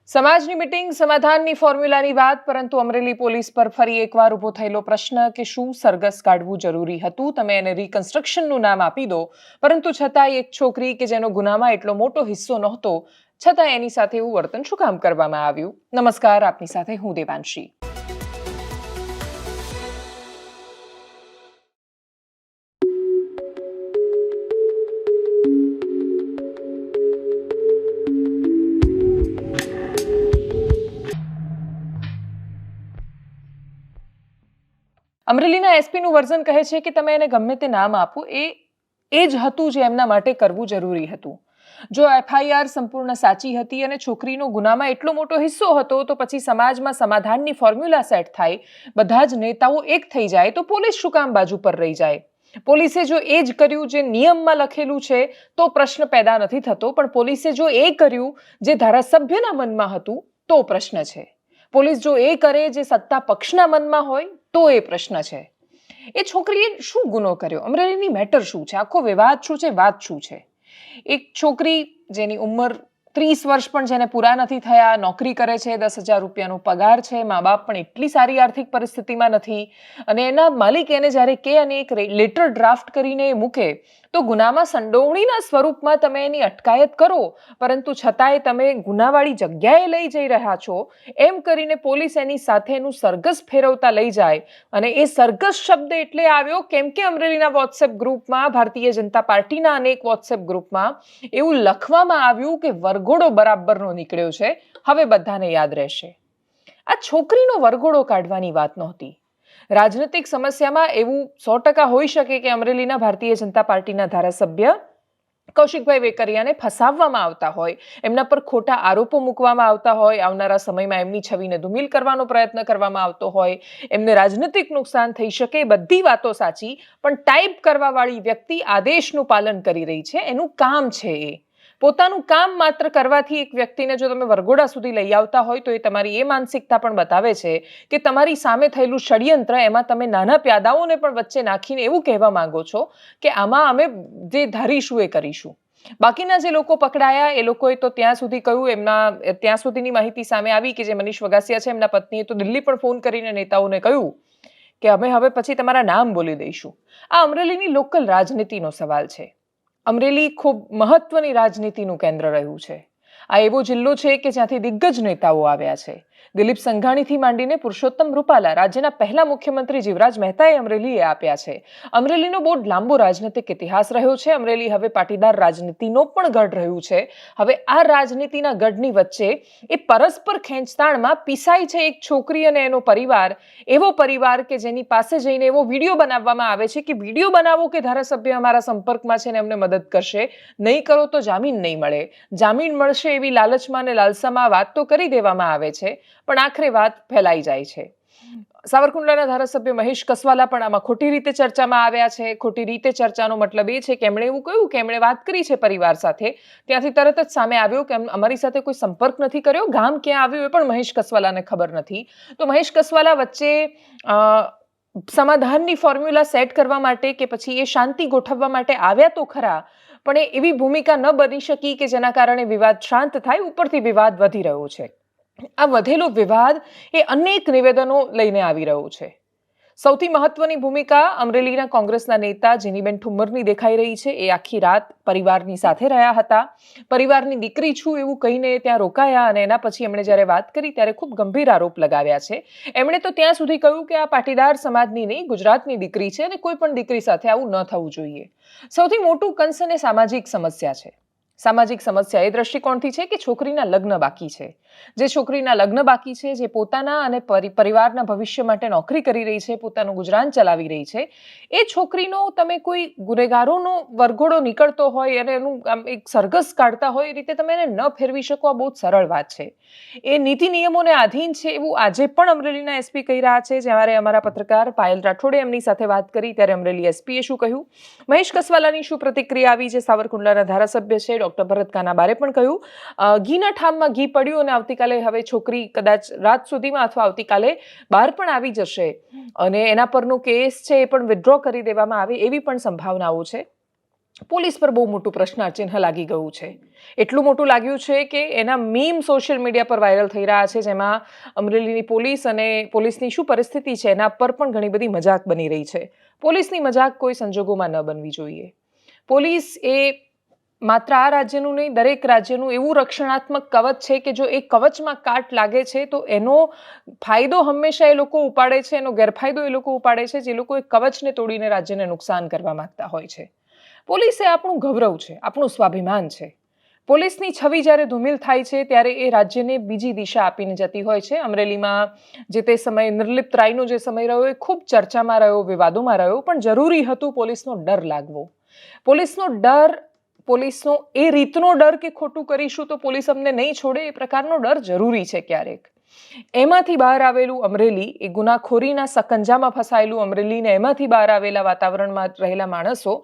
સમાજની મીટિંગ સમાધાનની ફોર્મ્યુલાની વાત, પરંતુ અમરેલી પોલીસ પર ફરી એકવાર ઊભો થયેલો પ્રશ્ન કે શું સરઘસ કાઢવું જરૂરી હતું? તમે એને રિકન્સ્ટ્રક્શનનું નામ આપી દો, પરંતુ છતાંય એક છોકરી કે જેનો ગુનામાં એટલો મોટો હિસ્સો નહોતો, છતાં એની સાથે એવું વર્તન શું કામ કરવામાં આવ્યું? નમસ્કાર, આપની સાથે હું દેવાંશી. અમરેલીના એસપીનું વર્ઝન કહે છે કે તમે એને ગમે તે નામ આપો, એ જ હતું જે એમના માટે કરવું જરૂરી હતું. જો એફઆઈઆર સંપૂર્ણ સાચી હતી અને છોકરીનો ગુનામાં એટલો મોટો હિસ્સો હતો, તો પછી સમાજમાં સમાધાનની ફોર્મ્યુલા સેટ થાય, બધા જ નેતાઓ એક થઈ જાય, તો પોલીસ શું કામ બાજુ પર રહી જાય? પોલીસે જો એ જ કર્યું જે નિયમમાં લખેલું છે તો પ્રશ્ન પેદા નથી થતો, પણ પોલીસે જો એ કર્યું જે ધારાસભ્યના મનમાં હતું તો પ્રશ્ન છે. પોલીસ જો એ કરે જે સત્તા પક્ષના મનમાં હોય તો એ પ્રશ્ન છે. એ છોકરીએ શું ગુનો કર્યો? અમરેલીની મેટર શું છે? આખો વિવાદ શું છે? વાત શું છે? એક છોકરી જેની ઉંમર 30 વર્ષ પણ જેને પૂરા નથી થયા, નોકરી કરે છે, 10,000 રૂપિયાનો પગાર છે, મા બાપ પણ એટલી સારી આર્થિક પરિસ્થિતિમાં નથી, અને એના માલિક એને જ્યારે કે અને એક લેટર ડ્રાફ્ટ કરીને મૂકે તો ગુનામાં સંડોવણીના સ્વરૂપમાં તમે એની અટકાયત કરો, પરંતુ છતાંય તમે ગુનાવાળી જગ્યાએ લઈ જઈ રહ્યા છો એમ કરીને પોલીસ એની સાથે એનું સરઘસ ફેરવતા લઈ જાય. અને એ સરઘસ શબ્દ એટલે આવ્યો કેમ કે અમરેલીના વોટ્સએપ ગ્રુપમાં, ભારતીય જનતા પાર્ટીના અનેક વોટ્સએપ ગ્રુપમાં એવું લખવામાં આવ્યું કે વરઘોડો બરાબરનો નીકળ્યો છે. હવે બધાને યાદ રહેશે, આ છોકરીનો વરઘોડો કાઢવાની વાત નહોતી. રાજનૈતિક સમસ્યામાં એવું 100% હોઈ શકે કે અમરેલીના ભારતીય જનતા પાર્ટીના ધારાસભ્ય કૌશિકભાઈ વેકરિયાને ફસાવવામાં આવતા હોય, એમના પર ખોટા આરોપો મૂકવામાં આવતા હોય, આવનારા સમયમાં એમની છબીને ધૂમિલ કરવાનો પ્રયત્ન કરવામાં આવતો હોય, એમને રાજનૈતિક નુકસાન થઈ શકે, બધી વાતો સાચી, પણ ટાઈપ કરવાવાળી વ્યક્તિ આદેશનું પાલન કરી રહી છે, એનું કામ છે. એ પોતાનું કામ માત્ર કરવાથી એક વ્યક્તિને જો તમે વરઘોડા સુધી લઈ આવતા હોય તો એ તમારી એ માનસિકતા પણ બતાવે છે કે તમારી સામે થયેલું ષડયંત્ર, એમાં તમે નાના પ્યાદાઓને પણ વચ્ચે નાખીને એવું કહેવા માંગો છો કે આમાં અમે જે ધારીશું એ કરીશું. બાકીના જે લોકો પકડાયા એ લોકોએ તો ત્યાં સુધી કહ્યું, એમના ત્યાં સુધીની માહિતી સામે આવી કે જે મનીષ વગાસિયા છે એમના પત્નીએ તો દિલ્હી પણ ફોન કરીને નેતાઓને કહ્યું કે અમે હવે પછી તમારા નામ બોલી દઈશું. આ અમરેલીની લોકલ રાજનીતિનો સવાલ છે. અમરેલી ખૂબ મહત્વની રાજનીતિનું કેન્દ્ર રહ્યું છે. આ એવો જિલ્લો છે કે જ્યાંથી દિગ્ગજ નેતાઓ આવ્યા છે. દિલીપ સંઘાણીથી માંડીને પુરુષોત્તમ રૂપાલા, રાજ્યના પહેલા મુખ્યમંત્રી જીવરાજ મહેતાએ અમરેલીએ આપ્યા છે. અમરેલીનો બહુ લાંબો રાજનૈતિક ઇતિહાસ રહ્યો છે. અમરેલી હવે પાટીદાર રાજનીતિનો પણ ગઢ રહ્યું છે. હવે આ રાજનીતિના ગઢની વચ્ચે એ પરસ્પર ખેંચતાણમાં પીસાય છે એક છોકરી અને એનો પરિવાર, એવો પરિવાર કે જેની પાસે જઈને એવો વિડીયો બનાવવામાં આવે છે કે વિડીયો બનાવો કે ધારાસભ્ય અમારા સંપર્કમાં છે ને અમને મદદ કરશે, નહીં કરો તો જામીન નહીં મળે, જામીન મળશે એવી લાલચમાં અને લાલસામાં વાત તો કરી દેવામાં આવે છે, પણ આખરે વાત ફેલાઈ જાય છે. સાવરકુંડલાના ધારાસભ્ય મહેશ કસવાલા પણ આમાં ખોટી રીતે ચર્ચામાં આવ્યા છે. ખોટી રીતે ચર્ચાનો મતલબ એ છે કે એમણે એવું કહ્યું કે એમણે વાત કરી છે પરિવાર સાથે, ત્યાંથી તરત જ સામે આવ્યો કે અમારી સાથે કોઈ સંપર્ક નથી કર્યો, ગામ ક્યાં આવ્યું એ પણ મહેશ કસવાલાને ખબર નથી. તો મહેશ કસવાલા વચ્ચે સમાધાનની ફોર્મ્યુલા સેટ કરવા માટે કે પછી એ શાંતિ ગોઠવવા માટે આવ્યા તો ખરા, પણ એ એવી ભૂમિકા ન બની શકી કે જેના કારણે વિવાદ શાંત થાય. ઉપરથી વિવાદ વધી રહ્યો છે. આ વધેલો વિવાદ એ અનેક નિવેદનો લઈને આવી રહ્યો છે. સૌથી મહત્વની ભૂમિકા અમરેલીના કોંગ્રેસના નેતા જેનીબેન ઠુમ્મરની દેખાઈ રહી છે. એ આખી રાત પરિવારની સાથે રહ્યા હતા. પરિવારની દીકરી છું એવું કહીને ત્યાં રોકાયા, અને એના પછી એમણે જ્યારે વાત કરી ત્યારે ખૂબ ગંભીર આરોપ લગાવ્યા છે. એમણે તો ત્યાં સુધી કહ્યું કે આ પાટીદાર સમાજની નહીં, ગુજરાતની દીકરી છે અને કોઈ પણ દીકરી સાથે આવું ન થવું જોઈએ. સૌથી મોટું કન્સર્ન એ સામાજિક સમસ્યા છે. સામાજિક સમસ્યા એ દ્રષ્ટિકોણથી છે કે છોકરીના લગ્ન બાકી છે. જે છોકરીના લગ્ન બાકી છે, જે પોતાના અને પરિવારના ભવિષ્ય માટે નોકરી કરી રહી છે, પોતાનું ગુજરાન ચલાવી રહી છે, એ છોકરીનો તમે કોઈ ગુનેગારોનો વરઘોડો નીકળતો હોય અને એનું એક સરઘસ કાઢતા હોય એ રીતે તમે એને ન ફેરવી શકો. આ બહુ જ સરળ વાત છે. એ નીતિ નિયમોને આધીન છે એવું આજે પણ અમરેલીના એસપી કહી રહ્યા છે. જ્યારે અમારા પત્રકાર પાયલ રાઠોડે એમની સાથે વાત કરી ત્યારે અમરેલી એસપીએ શું કહ્યું, મહેશ કસવાલાની શું પ્રતિક્રિયા આવી, જે સાવરકુંડલાના ધારાસભ્ય છે ડોક્ટર ભરત કાનાબારે પણ કહ્યું, ઘીના ઠામમાં ઘી પડ્યું અને આવતીકાલે હવે છોકરી કદાચ રાત સુધીમાં અથવા આવતીકાલે બહાર પણ આવી જશે અને એના પરનો કેસ છે એ પણ વિથડ્રો કરી દેવામાં આવે એવી પણ સંભાવનાઓ છે. પોલીસ પર બહુ મોટું પ્રશ્નાર્ચિહ્ન લાગી ગયું છે. એટલું મોટું લાગ્યું છે કે એના મીમ સોશિયલ મીડિયા પર વાયરલ થઈ રહ્યા છે, જેમાં અમરેલીની પોલીસ અને પોલીસની શું પરિસ્થિતિ છે એના પર પણ ઘણી બધી મજાક બની રહી છે. પોલીસની મજાક કોઈ સંજોગોમાં ન બનવી જોઈએ. પોલીસ એ માત્ર આ રાજ્યનું નહીં, દરેક રાજ્યનું એવું રક્ષણાત્મક કવચ છે કે જો એ કવચમાં કાટ લાગે છે તો એનો ફાયદો હંમેશા એ લોકો ઉપાડે છે, એનો ગેરફાયદો એ લોકો ઉપાડે છે જે લોકો એ કવચને તોડીને રાજ્યને નુકસાન કરવા માંગતા હોય છે. પોલીસ એ આપણું ગૌરવ છે, આપણું સ્વાભિમાન છે. પોલીસની છબી જ્યારે ધૂમિલ થાય છે ત્યારે એ રાજ્યને બીજી દિશા આપીને જતી હોય છે. અમરેલીમાં જે તે સમયે નિર્લિપ્ત રાયનો જે સમય રહ્યો એ ખૂબ ચર્ચામાં રહ્યો, વિવાદોમાં રહ્યો, પણ જરૂરી હતું પોલીસનો ડર લાગવો. પોલીસનો એ રીતનો ડર કે ખોટું કરીશું તો પોલીસ અમને નહીં છોડે એ પ્રકારનો ડર જરૂરી છે ક્યારેક. એમાંથી બહાર આવેલું અમરેલી, એ ગુનાખોરીના સકંજામાં ફસાયેલું અમરેલી ને એમાંથી બહાર આવેલા વાતાવરણમાં રહેલા માણસો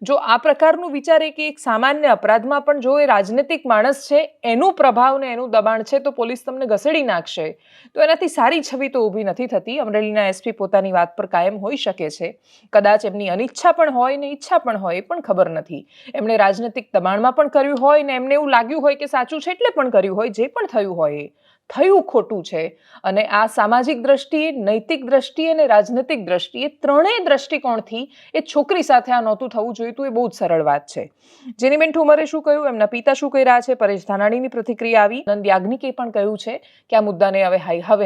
જો આ પ્રકારનું વિચારે કે એક સામાન્ય અપરાધમાં પણ જો એ રાજનૈતિક માણસ છે, એનું પ્રભાવ ને એનું દબાણ છે તો પોલીસ તમને ઘસેડી નાખશે, તો એનાથી સારી છબી તો ઊભી નથી થતી. અમરેલીના એસપી પોતાની વાત પર કાયમ હોઈ શકે છે. કદાચ એમની અનિચ્છા પણ હોય ને ઈચ્છા પણ હોય, એ પણ ખબર નથી. એમણે રાજનૈતિક દબાણમાં પણ કર્યું હોય ને એમને એવું લાગ્યું હોય કે સાચું છે એટલે પણ કર્યું હોય. જે પણ થયું હોય એ થયું ખોટું છે. અને આ સામાજિક દ્રષ્ટિએ, નૈતિક દ્રષ્ટિએ અને રાજનૈતિક દ્રષ્ટિએ ત્રણેય દ્રષ્ટિકોણથી એ છોકરી સાથે આ નહોતું થવું જોઈતું. એ બહુ જ સરળ વાત છે. જેનીબેન ઠુમરે શું કહ્યું, એમના પિતા શું કહી રહ્યા છે, પરેશ ધાનાણીની પ્રતિક્રિયા આવી, નંદ યાજ્ઞિકે પણ કહ્યું છે કે આ મુદ્દાને હવે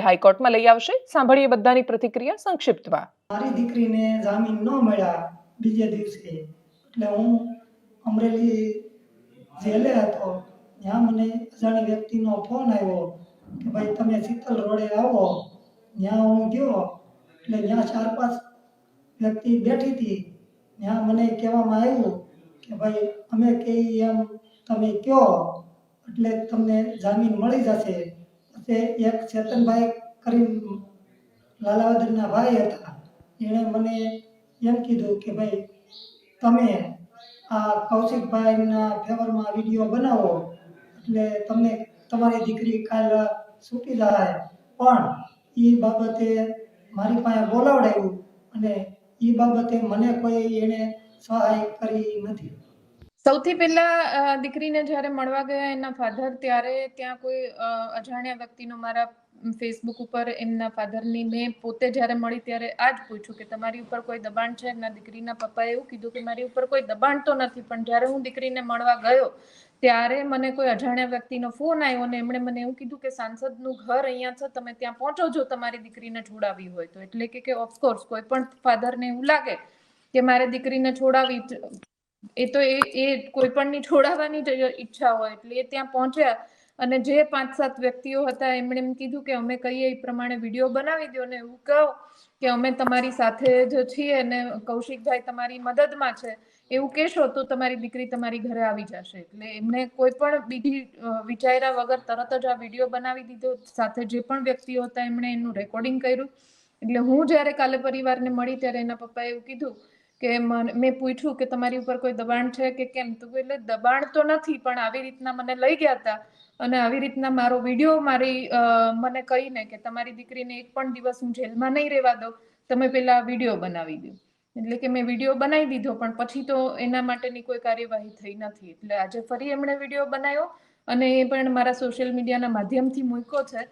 હાઈકોર્ટમાં લઈ આવશે. સાંભળીએ બધાની પ્રતિક્રિયા સંક્ષિપ્તમાં. મારી દીકરીને જામીન ન મળ્યા બીજે દિવસે, એટલે હું અમરેલી જેલે હતો. ત્યાં મને અજાણી વ્યક્તિનો ફોન આવ્યો કે ભાઈ તમે શીતલ રોડે આવો. ત્યાં હું ગયો એટલે ત્યાં 4-5 વ્યક્તિ બેઠી હતી. ત્યાં મને કહેવામાં આવ્યું કે ભાઈ અમે કહીએ એમ તમે કહો એટલે તમને જામીન મળી જશે. પછી એક ચેતનભાઈ કરીને લાલાવદરના ભાઈ હતા, એણે મને એમ કીધું કે ભાઈ તમે આ કૌશિકભાઈના ફેવરમાં વિડીયો બનાવો એટલે તમને તમારી દીકરી કાલ છૂટી જાય. પણ એ બાબતે મારી પાસે બોલાવડાવ્યું અને એ બાબતે મને કોઈ એણે સહાય કરી નથી. સૌથી પહેલા દીકરીને જ્યારે મળવા ગયા એના ફાધર, ત્યારે ત્યાં કોઈ અજાણ્યા વ્યક્તિનો મારા ફેસબુક ઉપર એમના ફાધરની મેં પોતે જ્યારે મળી ત્યારે આ જ પૂછ્યું કે તમારી ઉપર કોઈ દબાણ છે. એમના દીકરીના પપ્પાએ એવું કીધું કે મારી ઉપર કોઈ દબાણ તો નથી, પણ જ્યારે હું દીકરીને મળવા ગયો ત્યારે મને કોઈ અજાણ્યા વ્યક્તિનો ફોન આવ્યો અને એમણે મને એવું કીધું કે સાંસદનું ઘર અહીંયા છે, તમે ત્યાં પહોંચો જો તમારી દીકરીને છોડાવી હોય તો. એટલે કે ઓફકોર્સ કોઈ પણ ફાધરને એવું લાગે કે મારે દીકરીને છોડાવી, એ તો એ કોઈ પણની છોડાવવાની જ ઈચ્છા હોય. એટલે એ ત્યાં પહોંચ્યા અને જે 5-7 વ્યક્તિઓ હતા એમણે એમ કીધું કે અમે કહીએ એ પ્રમાણે વિડીયો બનાવી દો ને એવું કહો કે અમે તમારી સાથે જ છીએ અને કૌશિકભાઈ તમારી મદદમાં છે, એવું કહેશો તો તમારી દીકરી તમારી ઘરે આવી જશે. એટલે એમને કોઈ પણ બીજી વિચાર્યા વગર તરત જ આ વિડીયો બનાવી દીધો. સાથે જે પણ વ્યક્તિઓ હતા એમણે એનું રેકોર્ડિંગ કર્યું. એટલે હું જ્યારે કાલે પરિવારને મળી ત્યારે એના પપ્પાએ એવું કીધું કે મેં પૂછ્યું કે તમારી ઉપર કોઈ દબાણ છે કે કેમ, તો એટલે દબાણ તો નથી, પણ આવી રીતના મને લઈ ગયા હતા અને આવી રીતના મારો વિડીયો મને કહીને કે તમારી દીકરીને એક પણ દિવસ હું જેલમાં નહીં રહેવા દઉં, તમે પેલા વિડીયો બનાવી દો. એટલે કે મેં વિડીયો બનાવી દીધો, પણ પછી તો એના માટેની કોઈ કાર્યવાહી થઈ નથી. એટલે આજે ફરી એમણે વિડીયો બનાવ્યો અને એ પણ મારા સોશિયલ મીડિયાના માધ્યમથી મૂક્યો છે.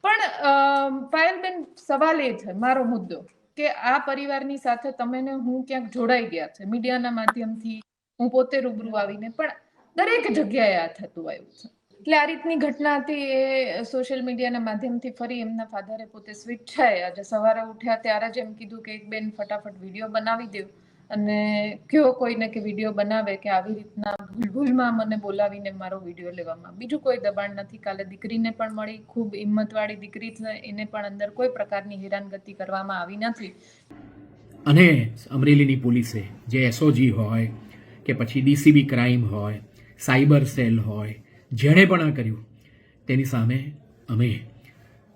પણ પાયલબેન, સવાલ એ છે, મારો મુદ્દો, કે આ પરિવારની સાથે તમે ને હું ક્યાંક જોડાઈ ગયા છે મીડિયાના માધ્યમથી, હું પોતે રૂબરૂ આવીને, પણ દરેક જગ્યાએ આ થતું આવ્યું છે. એટલે આ રીતની ઘટના હતી. એ સોશિયલ મીડિયાના માધ્યમથી ફરી એમના ફાધરે પોતે સ્વેચ્છાએ આજે સવારે ઉઠ્યા ત્યારે જ એમ કીધું કે એક બેન ફટાફટ વિડીયો બનાવી દો અને કયો કોઈને કે વિડીયો બનાવે કે આવી રીતના ભૂલમાં મને બોલાવીને મારો વિડીયો લેવામાં. બીજું કોઈ દબાણ નથી. કાલે દીકરીને પણ મળી, ખૂબ હિંમતવાળી દીકરી છે, એને પણ અંદર કોઈ પ્રકારની હેરાનગતિ કરવામાં આવી નથી. અને અમરેલીની પોલીસે જે એસઓજી હોય કે પછી ડીસીબી ક્રાઇમ હોય, સાયબર સેલ હોય, જેણે પણ આ કર્યું તેની સામે અમે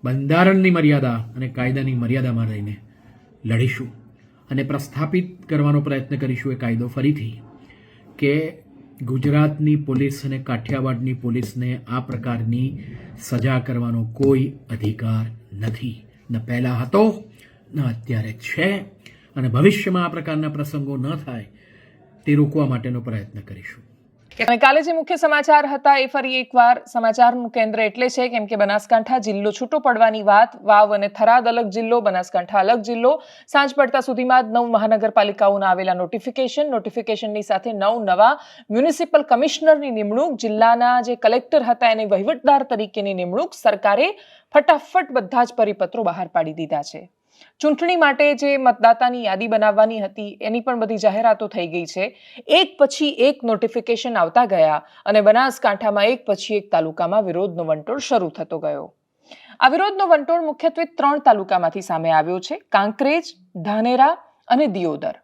બંધારણની મર્યાદા અને કાયદાની મર્યાદામાં રહીને લડીશું અને પ્રસ્થાપિત કરવાનો પ્રયત્ન કરીશું એ કાયદો ફરીથી, કે ગુજરાતની પોલીસ અને કાઠિયાવાડની પોલીસને આ પ્રકારની સજા કરવાનો કોઈ અધિકાર નથી. ન પહેલાં હતો, ન અત્યારે છે, અને ભવિષ્યમાં આ પ્રકારના પ્રસંગો ન થાય તે રોકવા માટેનો પ્રયત્ન કરીશું. અને કાલે જે મુખ્ય સમાચાર હતા એ ફરી એકવાર સમાચારનું કેન્દ્ર એટલે છે કેમ કે બનાસકાંઠા જિલ્લો છૂટો પડવાની વાત, વાવ અને થરાદ અલગ જિલ્લો, બનાસકાંઠા અલગ જિલ્લો, સાંજ પડતા સુધીમાં જ 9 મહાનગરપાલિકાઓના આવેલા નોટિફિકેશનની સાથે 9 નવા મ્યુનિસિપલ કમિશનરની નિમણૂક, જિલ્લાના જે કલેક્ટર હતા એની વહીવટદાર તરીકેની નિમણૂક, સરકારે ફટાફટ બધા જ પરિપત્રો બહાર પાડી દીધા છે. ચૂંટણી માટે જે મતદાતાની યાદી બનાવવાની હતી એની પણ બધી જાહેરાતો થઈ ગઈ છે. એક પછી એક નોટિફિકેશન આવતા ગયા અને બનાસકાંઠામાં એક પછી એક તાલુકામાં વિરોધનો વંટોળ શરૂ થતો ગયો. આ વિરોધનો વંટોળ મુખ્યત્વે 3 તાલુકામાંથી સામે આવ્યો છે: કાંકરેજ, ધાનેરા અને દિયોદર.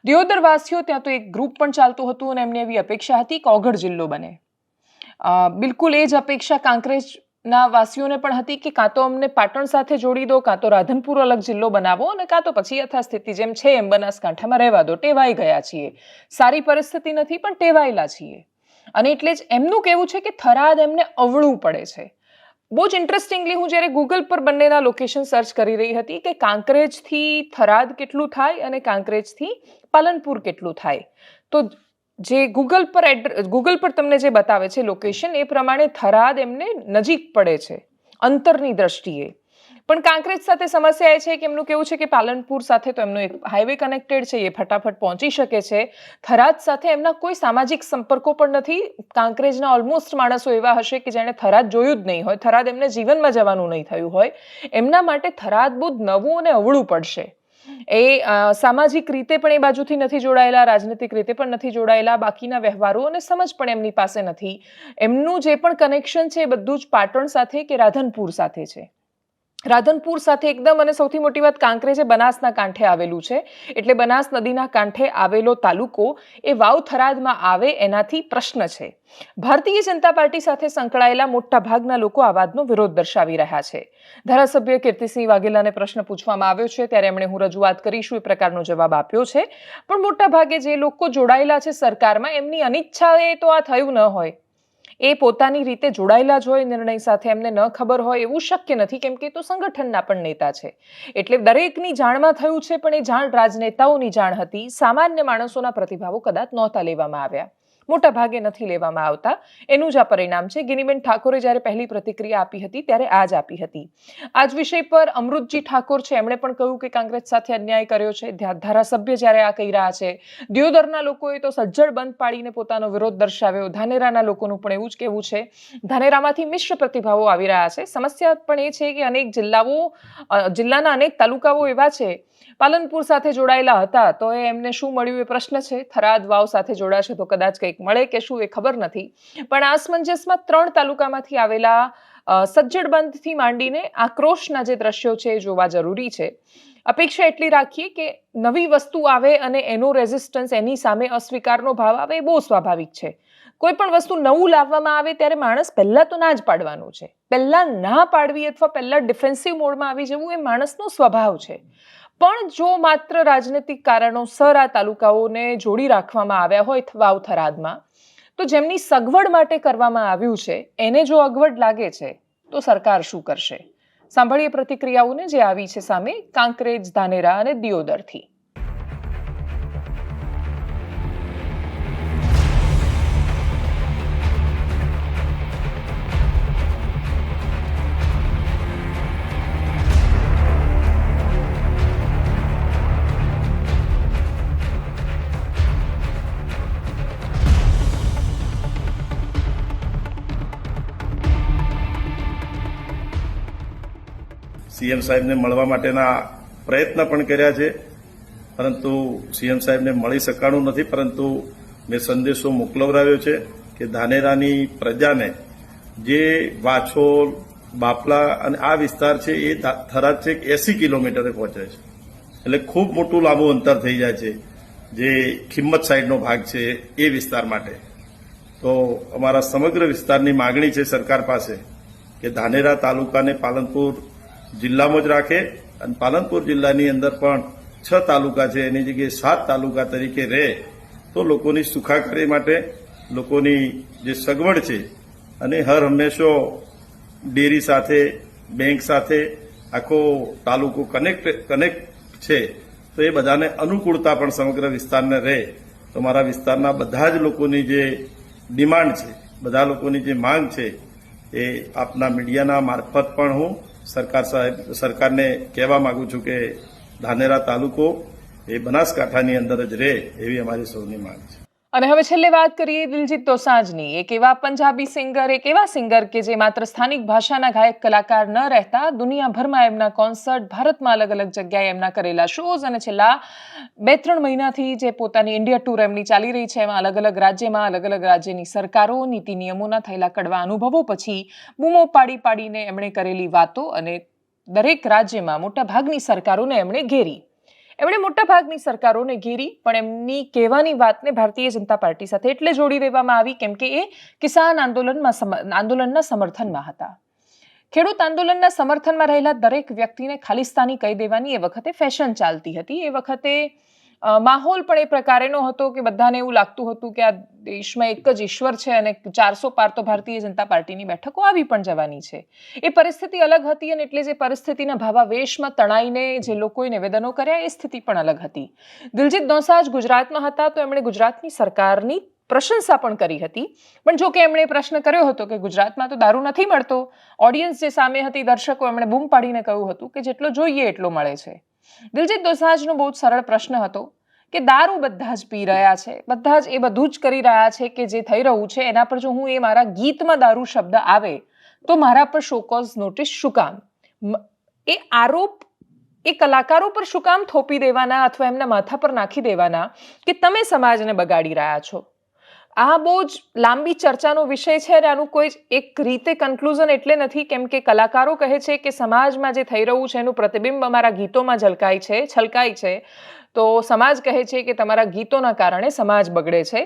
દિયોદર વાસીઓ ત્યાં તો એક ગ્રુપ પણ ચાલતું હતું અને એમની એવી અપેક્ષા હતી કે ઓગઢ જિલ્લો બને. બિલકુલ એ જ અપેક્ષા કાંકરેજના વાસીઓને પણ હતી કે કાં તો અમને પાટણ સાથે જોડી દો, કાં તો રાધનપુર અલગ જિલ્લો બનાવો અને કાં તો પછી યથાસ્થિતિ જેમ છે એમ બનાસકાંઠામાં રહેવા દો. ટેવાઈ ગયા છીએ, સારી પરિસ્થિતિ નથી પણ ટેવાયેલા છીએ. અને એટલે જ એમનું કહેવું છે કે થરાદ એમને અવળું પડે છે. બહુ જ ઇન્ટરેસ્ટિંગલી હું જ્યારે ગૂગલ પર બંનેના લોકેશન સર્ચ કરી રહી હતી કે કાંકરેજથી થરાદ કેટલું થાય અને કાંકરેજથી પાલનપુર કેટલું થાય, તો જે ગૂગલ પર તમને જે બતાવે છે લોકેશન એ પ્રમાણે થરાદ એમને નજીક પડે છે અંતરની દ્રષ્ટિએ. પણ કાંકરેજ સાથે સમસ્યા એ છે કે એમનું કેવું છે કે પાલનપુર સાથે તો એમનો એક હાઈવે કનેક્ટેડ છે, એ ફટાફટ પહોંચી શકે છે. થરાદ સાથે એમના કોઈ સામાજિક સંપર્કો પણ નથી. કાંકરેજના ઓલમોસ્ટ માણસો એવા હશે કે જેણે થરાદ જોયું જ નહીં હોય, થરાદ એમને જીવનમાં જવાનું નહીં થયું હોય. એમના માટે થરાદ બહુ નવું અને અવળું પડશે. એ સામાજિક રીતે પણ એ બાજુથી નથી જોડાયેલા, રાજનીતિક રીતે પણ નથી જોડાયેલા, બાકીના વ્યવહારો અને સમજ પણ એમની પાસે નથી. એમનું જે પણ કનેક્શન છે એ બધું જ પાટણ સાથે કે રાધનપુર સાથે છે. રાધનપુર સાથે એકદમ, અને સૌથી મોટી વાત કાંકરેજ એ બનાસના કાંઠે આવેલું છે, એટલે બનાસ નદીના કાંઠે આવેલો તાલુકો એ વાવ થરાદમાં આવે એનાથી પ્રશ્ન છે. ભારતીય જનતા પાર્ટી સાથે સંકળાયેલા મોટા ભાગના લોકો આ વાતનો વિરોધ દર્શાવી રહ્યા છે. ધારાસભ્ય કીર્તિસિંહ વાઘેલાને પ્રશ્ન પૂછવામાં આવ્યો છે ત્યારે એમણે હું રજૂઆત કરીશું એ પ્રકારનો જવાબ આપ્યો છે. પણ મોટા ભાગે જે લોકો જોડાયેલા છે સરકારમાં, એમની અનિચ્છાએ તો આ થયું ન હોય. એ પોતાની રીતે જોડાયેલા જ હોય નિર્ણય સાથે, એમને ન ખબર હોય એવું શક્ય નથી, કેમ કે તો સંગઠનના પણ નેતા છે. એટલે દરેકની જાણમાં થયું છે, પણ એ જાણ રાજનેતાઓની જાણ હતી. સામાન્ય માણસોના પ્રતિભાવો કદાચ નહોતા લેવામાં આવ્યા, મોટા ભાગે નથી લેવામાં આવતા. એનું જ આ પરિણામ છે. ગિનીબેન ઠાકોરે જ્યારે પહેલી પ્રતિક્રિયા આપી હતી ત્યારે આ જ આપી હતી. આ જ વિષય પર અમૃતજી ઠાકોર છે, એમણે પણ કહ્યું કે કાંગ્રેસ સાથે અન્યાય કર્યો છે. ધારાસભ્ય જ્યારે આ કહી રહ્યા છે, દિયોદરના લોકોએ તો સજ્જડ બંધ પાડીને પોતાનો વિરોધ દર્શાવ્યો. ધાનેરાના લોકોનું પણ એવું જ કહેવું છે. ધાનેરામાંથી મિશ્ર પ્રતિભાવો આવી રહ્યા છે. સમસ્યા પણ એ છે કે અનેક જિલ્લાના અનેક તાલુકાઓ એવા છે પાલનપુર સાથે જોડાયેલા હતા, તો એમને શું મળ્યું એ પ્રશ્ન છે. થરાદ વાવ સાથે જોડાશે તો કદાચ કંઈક મળે કે શું એ ખબર નથી. પણ આ અસમંજસમાં 3 તાલુકામાંથી આવેલા સજ્જડ બંધથી માંડીને આક્રોશના જે દ્રશ્યો છે એ જોવા જરૂરી છે. અપેક્ષા એટલી રાખીએ કે નવી વસ્તુ આવે અને એનો રેઝિસ્ટન્સ, એની સામે અસ્વીકારનો ભાવ આવે, એ બહુ સ્વાભાવિક છે. કોઈ પણ વસ્તુ નવું લાવવામાં આવે ત્યારે માણસ પહેલાં તો ના જ પાડવાનું છે. પહેલાં ના પાડવી અથવા પહેલાં ડિફેન્સિવ મોડમાં આવી જવું એ માણસનો સ્વભાવ છે. પણ જો માત્ર રાજનૈતિક કારણોસર આ તાલુકાઓને જોડી રાખવામાં આવ્યા હોય વાવ થરાદમાં, તો જેમની સગવડ માટે કરવામાં આવ્યું છે એને જો અગવડ લાગે છે તો સરકાર શું કરશે? સાંભળીએ પ્રતિક્રિયાઓને જે આવી છે સામે કાંકરેજ, ધાનેરા અને દિયોદરથી. સીએમ સાહેબને મળવા માટેના પ્રયત્ન પણ કર્યા છે, પરંતુ સીએમ સાહેબને મળી શકાણું નથી. પરંતુ મેં સંદેશો મોકલવરાવ્યો છે કે ધાનેરાની પ્રજાને જે વાછોલ, બાપલા અને આ વિસ્તાર છે એ થરાદ છે 80 કિલોમીટરે પહોંચે છે, એટલે ખૂબ મોટું લાંબુ અંતર થઈ જાય છે. જે ખિંમત સાઈડનો ભાગ છે એ વિસ્તાર માટે તો અમારા સમગ્ર વિસ્તારની માગણી છે સરકાર પાસે કે ધાનેરા તાલુકાને પાલનપુર જિલ્લામાં જ રાખે અને પાલનપુર જિલ્લાની અંદર પણ 6 તાલુકા છે એની જગ્યાએ 7 તાલુકા તરીકે રહે તો લોકોની સુખાકારી માટે, લોકોની જે સગવડ છે અને હર હંમેશો ડેરી સાથે, બેંક સાથે આખો તાલુકો કનેક્ટ છે, તો એ બધાને અનુકૂળતા પણ સમગ્ર વિસ્તારને રહે તો મારા વિસ્તારના બધા જ લોકોની જે ડિમાન્ડ છે, બધા લોકોની જે માંગ છે, એ આપના મીડિયાના મારફત પણ હું સરકારને કહેવા માંગુ છું કે ધાનેરા તાલુકો એ બનાસકાંઠાની અંદર જ રહે એવી અમારી સૌની માંગ છે. અને હવે છેલ્લે વાત કરીએ દિલજીત દોસાંજની. એક એવા પંજાબી સિંગર, એક એવા સિંગર કે જે માત્ર સ્થાનિક ભાષાના ગાયક કલાકાર ન રહેતા દુનિયાભરમાં એમના કોન્સર્ટ, ભારતમાં અલગ અલગ જગ્યાએ એમના કરેલા શોઝ અને છેલ્લા 2-3 મહિનાથી જે પોતાની ઇન્ડિયા ટૂર એમની ચાલી રહી છે, એમાં અલગ અલગ રાજ્યની સરકારો, નીતિ નિયમોના થયેલા કડવા અનુભવો પછી બૂમો પાડી પાડીને એમણે કરેલી વાતો અને દરેક રાજ્યમાં મોટાભાગની સરકારોને એમણે ઘેરી. પણ એમની કહેવાની વાતને ભારતીય જનતા પાર્ટી સાથે એટલે જોડી દેવામાં આવી કેમ કે એ કિસાન આંદોલનના સમર્થનમાં હતા. ખેડૂત આંદોલનના સમર્થનમાં રહેલા દરેક વ્યક્તિને ખાલિસ્તાની કહી દેવાની એ વખતે ફેશન ચાલતી હતી. એ વખતે માહોલ પણ એ પ્રકારેનો હતો કે બધાને એવું લાગતું હતું કે આ દેશમાં એક જ ઈશ્વર છે અને 400 પાર તો ભારતીય જનતા પાર્ટીની બેઠકો આવી પણ જવાની છે. એ પરિસ્થિતિ અલગ હતી અને એટલે જે પરિસ્થિતિના ભાવાવેશમાં તણાઈને જે લોકોએ નિવેદનો કર્યા એ સ્થિતિ પણ અલગ હતી. દિલજીત દોસાંજ ગુજરાતમાં હતા તો એમણે ગુજરાતની સરકારની પ્રશંસા પણ કરી હતી. પણ જો કે એમણે પ્રશ્ન કર્યો હતો કે ગુજરાતમાં તો દારૂ નથી મળતો. ઓડિયન્સ જે સામે હતી, દર્શકો, એમણે બૂમ પાડીને કહ્યું હતું કે જેટલો જોઈએ એટલો મળે છે. દિલજીત દોસાંજનો બહુ જ સરળ પ્રશ્ન હતો કે દારૂ બધા જ પી રહ્યા છે, બધા જ એ બધું જ કરી રહ્યા છે કે જે થઈ રહ્યું છે એના પર જો હું એ મારા ગીતમાં દારૂ શબ્દ આવે તો મારા પર શોકોઝ નોટિસ શું કામ? એ આરોપ એ કલાકારો પર શું કામ થોપી દેવાના અથવા એમના માથા પર નાખી દેવાના કે તમે સમાજને બગાડી રહ્યા છો? આ બહુ જ લાંબી ચર્ચાનો વિષય છે અને આનું કોઈ એક રીતે કન્ક્લુઝન એટલે નથી કેમ કે કલાકારો કહે છે કે સમાજમાં જે થઈ રહ્યું છે એનું પ્રતિબિંબ અમારા ગીતોમાં છલકાય છે. તો સમાજ કહે છે કે તમારા ગીતોના કારણે સમાજ બગડે છે.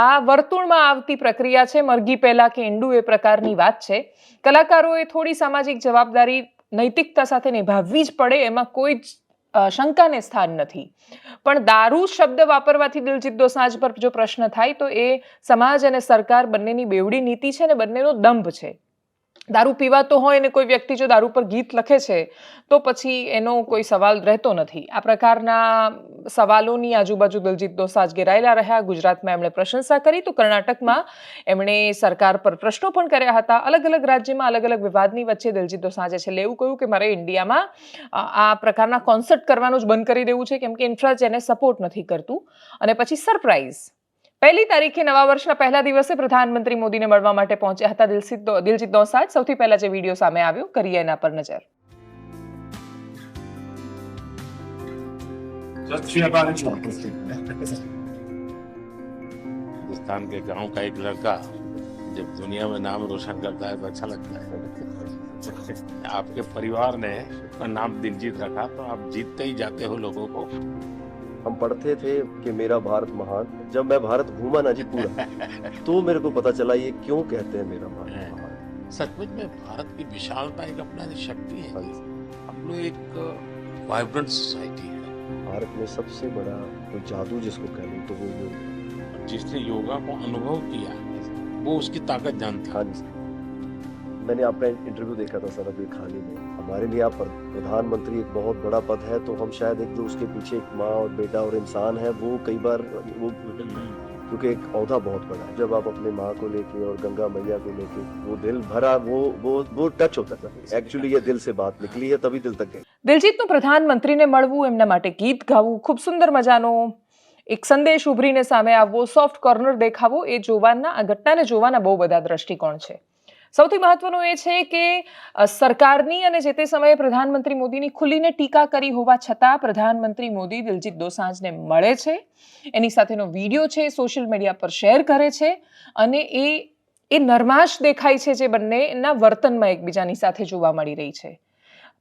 આ વર્તુળમાં આવતી પ્રક્રિયા છે. મરઘી પહેલા કે ઈંડું એ પ્રકારની વાત છે. કલાકારોએ થોડી સામાજિક જવાબદારી નૈતિકતા સાથે નિભાવવી જ પડે, એમાં કોઈ જ શંકાને સ્થાન નથી. પણ દારૂ શબ્દ વાપરવાથી દિલજીત દોસાંજ પર જો પ્રશ્ન થાય તો એ સમાજ અને સરકાર બંનેની બેવડી નીતિ છે અને બંનેનો દંભ છે. દારૂ પીવાતો હોય ને કોઈ વ્યક્તિ જો દારૂ પર ગીત લખે છે તો પછી એનો કોઈ સવાલ રહેતો નથી. આ પ્રકારના સવાલોની આજુબાજુ દિલજીત દોસાંજ ઘેરાયેલા રહ્યા. ગુજરાતમાં એમણે પ્રશંસા કરી તો કર્ણાટકમાં એમણે સરકાર પર પ્રશ્નો પણ કર્યા હતા. અલગ અલગ રાજ્યમાં અલગ અલગ વિવાદની વચ્ચે દિલજીત દોસાંજે છેલ્લે એવું કહ્યું કે મારે ઇન્ડિયામાં આ પ્રકારના કોન્સર્ટ કરવાનું જ બંધ કરી દેવું છે કેમ કે ઇન્ફ્રા જેને સપોર્ટ નથી કરતું. અને પછી સરપ્રાઇઝ 1 તારીખે નવા વર્ષના પહેલા દિવસે પ્રધાનમંત્રી મોદીને મળવા માટે પહોંચ્યા હતા દિલજીત દોસાંજ. સૌથી પહેલા જે વિડીયો સામે આવ્યો, કરીએ એના પર નજર. हिंदुस्तान के गांव का एक लड़का जब दुनिया में नाम रोशन करता है तो अच्छा लगता है. आपके परिवार ने अपना नाम दिलजीत रखा तो आप जीतते ही जाते हो लोगों को. हम पढ़ते थे कि मेरा भारत महान. जब मैं भारत घूमा ना जी पूरा तो मेरे को पता चला ये क्यों कहते हैं मेरा भारत महान. सचमुच में भारत की विशालता एक अपना शक्ति है. हम लोग एक वाइब्रेंट सोसाइटी है. भारत में सबसे बड़ा तो जादू जिसको कहूँ तो वो योग. जिसने योगा को अनुभव किया वो उसकी ताकत जानता है. हाँ जी, मैंने आपका इंटरव्यू देखा था सर अभी हाल ही में. हमारे लिए आप प्रधानमंत्री एक बहुत बड़ा पद है तो हम शायद एक जो उसके पीछे एक माँ और बेटा और इंसान है वो कई बार वो क्योंकि एक औहदा बहुत बड़ा है. जब आप अपने माँ को लेके और गंगा मैया को लेके वो दिल भरा वो टच होता था. एक्चुअली ये दिल से बात निकली है तभी दिल तक गई. દિલજીતનું પ્રધાનમંત્રીને મળવું, એમના માટે ગીત ગાવું, ખૂબ સુંદર મજાનો એક સંદેશ ઉભરીને સામે આવવો, સોફ્ટ કોર્નર દેખાવો, એ જોવાના આ ઘટનાને જોવાના બહુ બધા દ્રષ્ટિકોણ છે. સૌથી મહત્વનું એ છે કે સરકારની અને જે તે સમયે પ્રધાનમંત્રી મોદીની ખુલીને ટીકા કરી હોવા છતાં પ્રધાનમંત્રી મોદી દિલજીત દોસાંજને મળે છે, એની સાથેનો વિડીયો છે સોશિયલ મીડિયા પર શેર કરે છે અને એ નરમાશ દેખાય છે જે બંનેના વર્તનમાં એકબીજાની સાથે જોવા મળી રહી છે.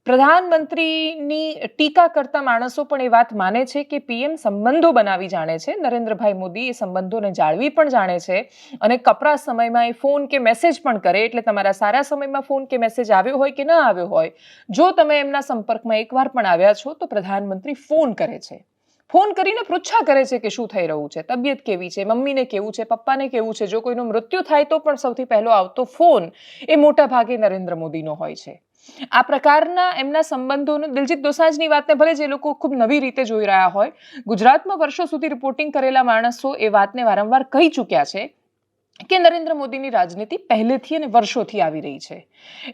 પ્રધાનમંત્રીની ટીકા કરતા માણસો પણ એ વાત માને છે કે પીએમ સંબંધો બનાવી જાણે છે. નરેન્દ્રભાઈ મોદી એ સંબંધોને જાળવી પણ જાણે છે અને કપરા સમયમાં એ ફોન કે મેસેજ પણ કરે. એટલે તમારા સારા સમયમાં ફોન કે મેસેજ આવ્યો હોય કે ન આવ્યો હોય, જો તમે એમના સંપર્કમાં એકવાર પણ આવ્યા છો તો પ્રધાનમંત્રી ફોન કરે છે. ફોન કરીને પૃચ્છા કરે છે કે શું થઈ રહ્યું છે, તબિયત કેવી છે, મમ્મીને કેવું છે, પપ્પાને કેવું છે. જો કોઈનું મૃત્યુ થાય તો પણ સૌથી પહેલો આવતો ફોન એ મોટા ભાગે નરેન્દ્ર મોદીનો હોય છે. આ પ્રકારના એમના સંબંધોનું દિલજીત દોસાંજની વાતને ભલે જે લોકો ખૂબ નવી રીતે જોઈ રહ્યા હોય, ગુજરાતમાં વર્ષો સુધી રિપોર્ટિંગ કરેલા માણસો એ વાતને વારંવાર કહી ચૂક્યા છે કે નરેન્દ્ર મોદીની રાજનીતિ પહેલેથી અને વર્ષોથી આવી રહી છે.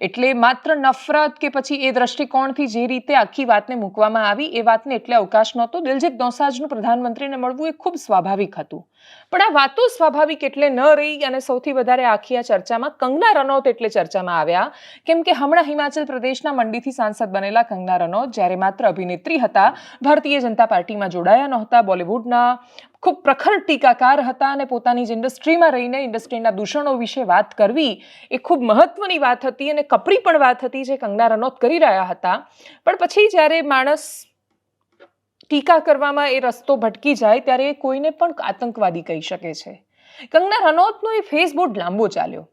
એટલે માત્ર નફરત કે પછી એ દ્રષ્ટિકોણથી જે રીતે આખી વાતને મૂકવામાં આવી એ વાતને એટલે અવકાશ નહોતો. દિલજીત દોસાંજનું પ્રધાનમંત્રીને મળવું એ ખૂબ સ્વાભાવિક હતું. પણ આ વાતો સ્વાભાવિક એટલે ન રહી અને સૌથી વધારે આખી આ ચર્ચામાં કંગના રનૌત એટલે ચર્ચામાં આવ્યા, કેમ કે હમણાં હિમાચલ પ્રદેશના મંડીથી સાંસદ બનેલા કંગના રનૌત જ્યારે માત્ર અભિનેત્રી હતા, ભારતીય જનતા પાર્ટીમાં જોડાયા નહોતા, બોલિવૂડના ખૂબ પ્રખર ટીકાકાર હતા અને પોતાની જ ઇન્ડસ્ટ્રીમાં રહીને ઇન્ડસ્ટ્રીના દૂષણો વિશે વાત કરવી એ ખૂબ મહત્વની વાત હતી અને કપરી પણ વાત હતી જે કંગના રનૌત કરી રહ્યા હતા. પણ પછી જ્યારે માણસ ટીકા કરવામાં એ રસ્તો ભટકી જાય ત્યારે એ કોઈને પણ આતંકવાદી કહી શકે છે. કંગના રનૌતનો એ ફેસ બહુ લાંબો ચાલ્યો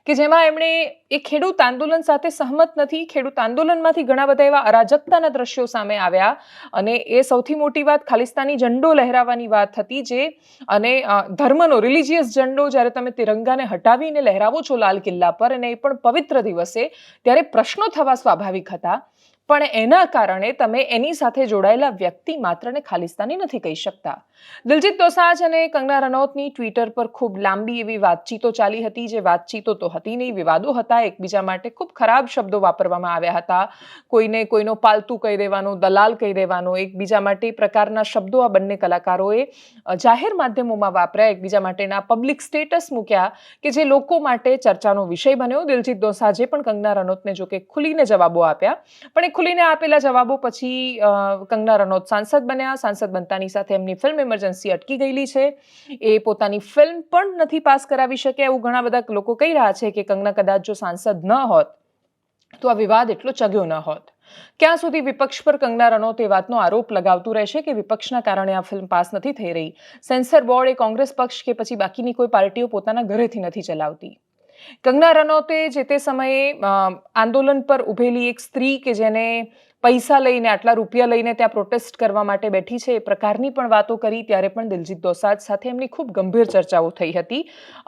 કે જેમાં એમણે એ ખેડૂત આંદોલન સાથે સહમત નથી, ખેડૂત આંદોલનમાંથી ઘણા બધા એવા અરાજકતાના દ્રશ્યો સામે આવ્યા અને એ સૌથી મોટી વાત ખાલિસ્તાની ઝંડો લહેરાવવાની વાત હતી જે અને ધર્મનો રિલિજિયસ ઝંડો જ્યારે તમે તિરંગાને હટાવીને લહેરાવો છો લાલ કિલ્લા પર અને એ પણ પવિત્ર દિવસે, ત્યારે પ્રશ્નો થવા સ્વાભાવિક હતા. પણ એના કારણે તમે એની સાથે જોડાયેલા વ્યક્તિ માત્રને ખાલિસ્તાની નથી કહી શકતા. દિલજીત દોસાંજ અને કંગના રનૌતની ટ્વિટર પર ખૂબ લાંબી એવી વાતચીતો ચાલી હતી, જે વાતચીતો તો હતી નહીં, વિવાદો હતા, એકબીજા માટે ખૂબ ખરાબ શબ્દો વાપરવામાં આવ્યા હતા. કોઈને કોઈનો પાલતુ કહી દેવાનો, દલાલ કહી દેવાનો, એકબીજા માટે પ્રકારના શબ્દો આ બંને કલાકારોએ જાહેર માધ્યમોમાં વાપર્યા, એકબીજા માટેના પબ્લિક સ્ટેટસ મૂક્યા કે જે લોકો માટે ચર્ચાનો વિષય બન્યો. દિલજીત દોસાંજે પણ કંગના રનૌતને જો કે ખુલીને જવાબો આપ્યા, પણ ખુલીને આપેલા જવાબો પછી કંગના રનૌત સાંસદ બન્યા. સાંસદ બનતાની સાથે એમની ફિલ્મ ઇમરજન્સી અટકી ગયેલી છે. એ પોતાની ફિલ્મ પણ નથી પાસ કરાવી શક્યા એવું ઘણા બધા લોકો કહી રહ્યા છે કે કંગના કદાચ જો સાંસદ ન હોત તો આ વિવાદ એટલો ચગ્યો ન હોત. ક્યાં સુધી વિપક્ષ પર કંગના રનૌત એ વાતનો આરોપ લગાવતું રહેશે કે વિપક્ષના કારણે આ ફિલ્મ પાસ નથી થઈ રહી. સેન્સર બોર્ડ એ કોંગ્રેસ પક્ષ કે પછી બાકીની કોઈ પાર્ટીઓ પોતાના ઘરેથી નથી ચલાવતી. કંગના રનૌતે જે તે સમયે આંદોલન પર ઉભેલી એક સ્ત્રી કે જેને પૈસા લઈને આટલા રૂપિયા લઈને ત્યાં પ્રોટેસ્ટ કરવા માટે બેઠી છે એ પ્રકારની પણ વાતો કરી. ત્યારે પણ દિલજીત દોસાંજ સાથે એમની ખૂબ ગંભીર ચર્ચાઓ થઈ હતી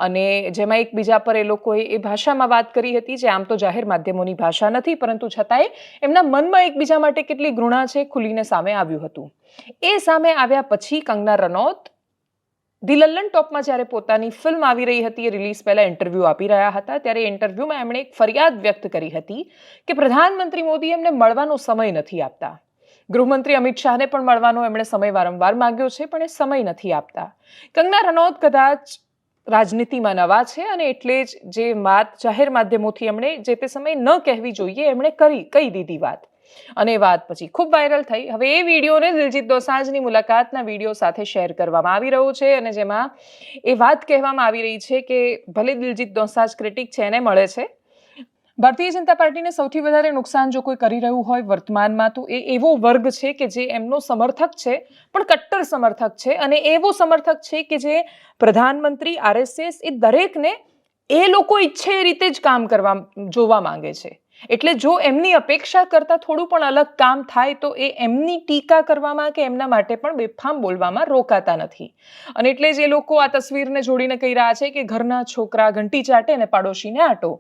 અને જેમાં એકબીજા પર એ લોકોએ એ ભાષામાં વાત કરી હતી જે આમ તો જાહેર માધ્યમોની ભાષા નથી, પરંતુ છતાંય એમના મનમાં એકબીજા માટે કેટલી ઘૃણા છે ખુલીને સામે આવ્યું હતું. એ સામે આવ્યા પછી કંગના રનૌત ધી લલ્લન ટોપમાં જ્યારે પોતાની ફિલ્મ આવી રહી હતી, એ રિલીઝ પહેલાં ઇન્ટરવ્યૂ આપી રહ્યા હતા, ત્યારે ઇન્ટરવ્યૂમાં એમણે એક ફરિયાદ વ્યક્ત કરી હતી કે પ્રધાનમંત્રી મોદી એમને મળવાનો સમય નથી આપતા. ગૃહમંત્રી અમિત શાહને પણ મળવાનો એમણે સમય વારંવાર માંગ્યો છે પણ એ સમય નથી આપતા. કંગના રનૌત કદાચ રાજનીતિમાં નવા છે અને એટલે જ જે વાત જાહેર માધ્યમોથી એમણે જે તે સમયે ન કહેવી જોઈએ એમણે કહી દીધી વાત અને એ વાત પછી ખૂબ વાયરલ થઈ. હવે એ વિડીયોને દિલજીત દોસાંજની મુલાકાતના વિડીયો સાથે શેર કરવામાં આવી રહ્યો છે અને જેમાં એ વાત કહેવામાં આવી રહી છે કે ભલે દિલજીત દોસાંજ ક્રિટિક છે એને મળે છે, ભારતીય જનતા પાર્ટીને સૌથી વધારે નુકસાન જો કોઈ કરી રહ્યું હોય વર્તમાનમાં તો એ એવો વર્ગ છે કે જે એમનો સમર્થક છે પણ કટ્ટર સમર્થક છે અને એવો સમર્થક છે કે જે પ્રધાનમંત્રી, RSS એ દરેકને એ લોકો ઈચ્છે એ રીતે જ કામ કરવા જોવા માંગે છે. એટલે જો એમની અપેક્ષા કરતાં થોડું પણ અલગ કામ થાય તો એ એમની ટીકા કરવામાં કે એમના માટે પણ બેફામ બોલવામાં રોકાતા નથી. અને એટલે જ એ લોકો આ તસવીરને જોડીને કહી રહ્યા છે કે ઘરના છોકરા ઘંટી ચાટે ને પાડોશીને આટો,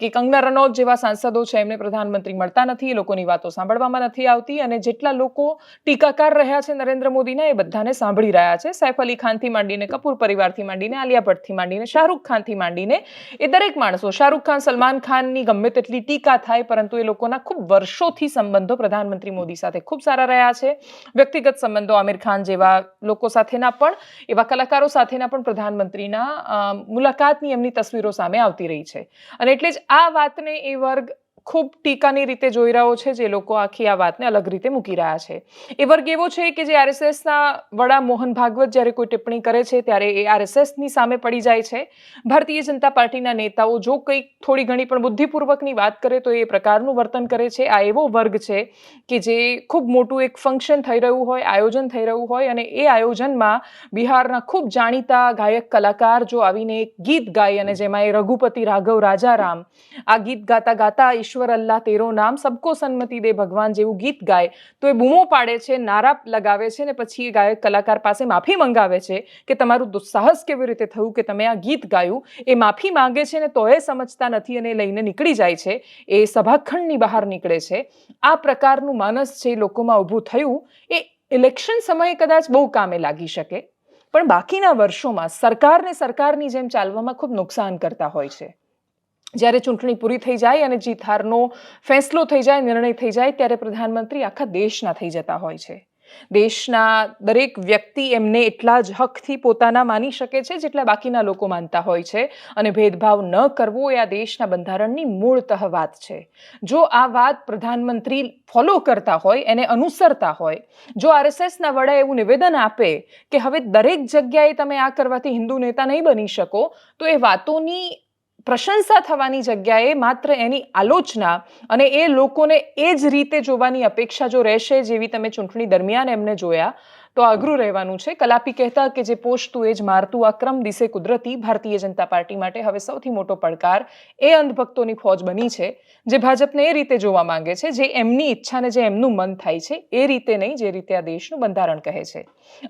કે કંગના રનૌત જેવા સાંસદો છે એમને પ્રધાનમંત્રી મળતા નથી, એ લોકોની વાતો સાંભળવામાં નથી આવતી અને જેટલા લોકો ટીકાકાર રહ્યા છે નરેન્દ્ર મોદીના એ બધાને સાંભળી રહ્યા છે. સૈફ અલી ખાનથી માંડીને કપૂર પરિવારથી માંડીને આલિયા ભટ્ટથી માંડીને શાહરૂખ ખાનથી માંડીને એ દરેક માણસો, શાહરૂખ ખાન સલમાન ખાનની ગમે તેટલી ટીકા થાય પરંતુ એ લોકોના ખૂબ વર્ષોથી સંબંધો પ્રધાનમંત્રી મોદી સાથે ખૂબ સારા રહ્યા છે. વ્યક્તિગત સંબંધો આમિર ખાન જેવા લોકો સાથેના પણ, એવા કલાકારો સાથેના પણ પ્રધાનમંત્રીના મુલાકાતની એમની તસવીરો સામે આવતી રહી છે અને એટલે જ આ વાતને એ વર્ગ ખૂબ ટીકાની રીતે જોઈ રહ્યો છે, જે લોકો આખી આ વાતને અલગ રીતે મૂકી રહ્યા છે. એ વર્ગ એવો છે કે જે RSSના વડા મોહન ભાગવત જ્યારે કોઈ ટિપ્પણી કરે છે ત્યારે એ RSSની સામે પડી જાય છે. ભારતીય જનતા પાર્ટીના નેતાઓ જો કંઈક થોડી ઘણી પણ બુદ્ધિપૂર્વકની વાત કરે તો એ પ્રકારનું વર્તન કરે છે. આ એવો વર્ગ છે કે જે ખૂબ મોટું એક ફંક્શન થઈ રહ્યું હોય, આયોજન થઈ રહ્યું હોય અને એ આયોજનમાં બિહારના ખૂબ જાણીતા ગાયક કલાકાર જો આવીને એક ગીત ગાય અને જેમાં એ રઘુપતિ રાઘવ રાજારામ આ ગીત ગાતા ગાતા ઈશ્વર અલ્લાહ તેરો નામ સબકો સન્મતિ દે ભગવાન જેવું ગીત ગાય તો એ બૂમો પાડે છે, નારા લગાવે છે ને પછી એ ગાયક કલાકાર પાસે માફી મંગાવે છે કે તમારું દુસ્સાહસ કેવી રીતે થયું કે તમે આ ગીત ગાયું. એ માફી માંગે છે ને તો એ સમજતા નથી અને લઈને નીકળી જાય છે, એ સભાખંડની બહાર નીકળે છે. આ પ્રકારનું માનસ છે લોકોમાં ઊભું થયું એ ઇલેક્શન સમયે કદાચ બહુ કામે લાગી શકે, પણ બાકીના વર્ષોમાં સરકારને સરકારની જેમ ચાલવામાં ખૂબ નુકસાન કરતા હોય છે. જ્યારે ચૂંટણી પૂરી થઈ જાય અને જીત હારનો ફેંસલો થઈ જાય, નિર્ણય થઈ જાય, ત્યારે પ્રધાનમંત્રી આખા દેશના થઈ જતા હોય છે. દેશના દરેક વ્યક્તિ એમને એટલા જ હકથી પોતાના માની શકે છે જેટલા બાકીના લોકો માનતા હોય છે, અને ભેદભાવ ન કરવો એ આ દેશના બંધારણની મૂળતઃ વાત છે. જો આ વાત પ્રધાનમંત્રી ફોલો કરતા હોય, એને અનુસરતા હોય, જો RSSના વડા એવું નિવેદન આપે કે હવે દરેક જગ્યાએ તમે આ કરવાથી હિન્દુ નેતા નહીં બની શકો, તો એ વાતોની પ્રશંસા થવાની જગ્યાએ માત્ર એની આલોચના અને એ લોકોને એ જ રીતે જોવાની અપેક્ષા જો રહેશે જેવી તમે ચૂંટણી દરમિયાન એમને જોયા, તો અઘરું રહેવાનું છે. કલાપી કહેતા કે જે પોષતું એ જ મારતું, આ ક્રમ દિશે કુદરતી ભારતીય જનતા પાર્ટી માટે હવે સૌથી મોટો પડકાર એ અંધભક્તોની ફોજ બની છે, જે ભાજપને એ રીતે જોવા માંગે છે, જે એમની ઈચ્છાને જે એમનું મન થાય છે એ રીતે નહીં, જે રીતે આ દેશનું બંધારણ કહે છે.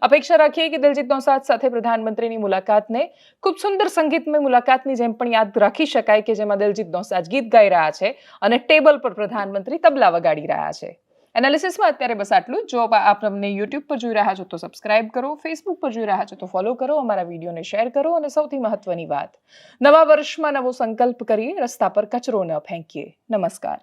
અપેક્ષા રાખીએ કે દિલજીત દોસાંઝ સાથે પ્રધાનમંત્રીની મુલાકાતને ખૂબ સુંદર સંગીતમય મુલાકાતની જેમ પણ યાદ રાખી શકાય કે જેમાં દિલજીત દોસાંઝ ગીત ગાઈ રહ્યા છે અને ટેબલ પર પ્રધાનમંત્રી તબલા વગાડી રહ્યા છે. એનાલિસિસમાં અત્યારે બસ આટલું. જો આપ અમને યુટ્યુબ પર જોઈ રહ્યા છો તો સબસ્ક્રાઇબ કરો, ફેસબુક પર જોઈ રહ્યા છો તો ફોલો કરો, અમારા વિડીયોને શેર કરો, અને સૌથી મહત્વની વાત, નવા વર્ષમાં નવો સંકલ્પ કરીએ, રસ્તા પર કચરો ન ફેંકીએ. નમસ્કાર.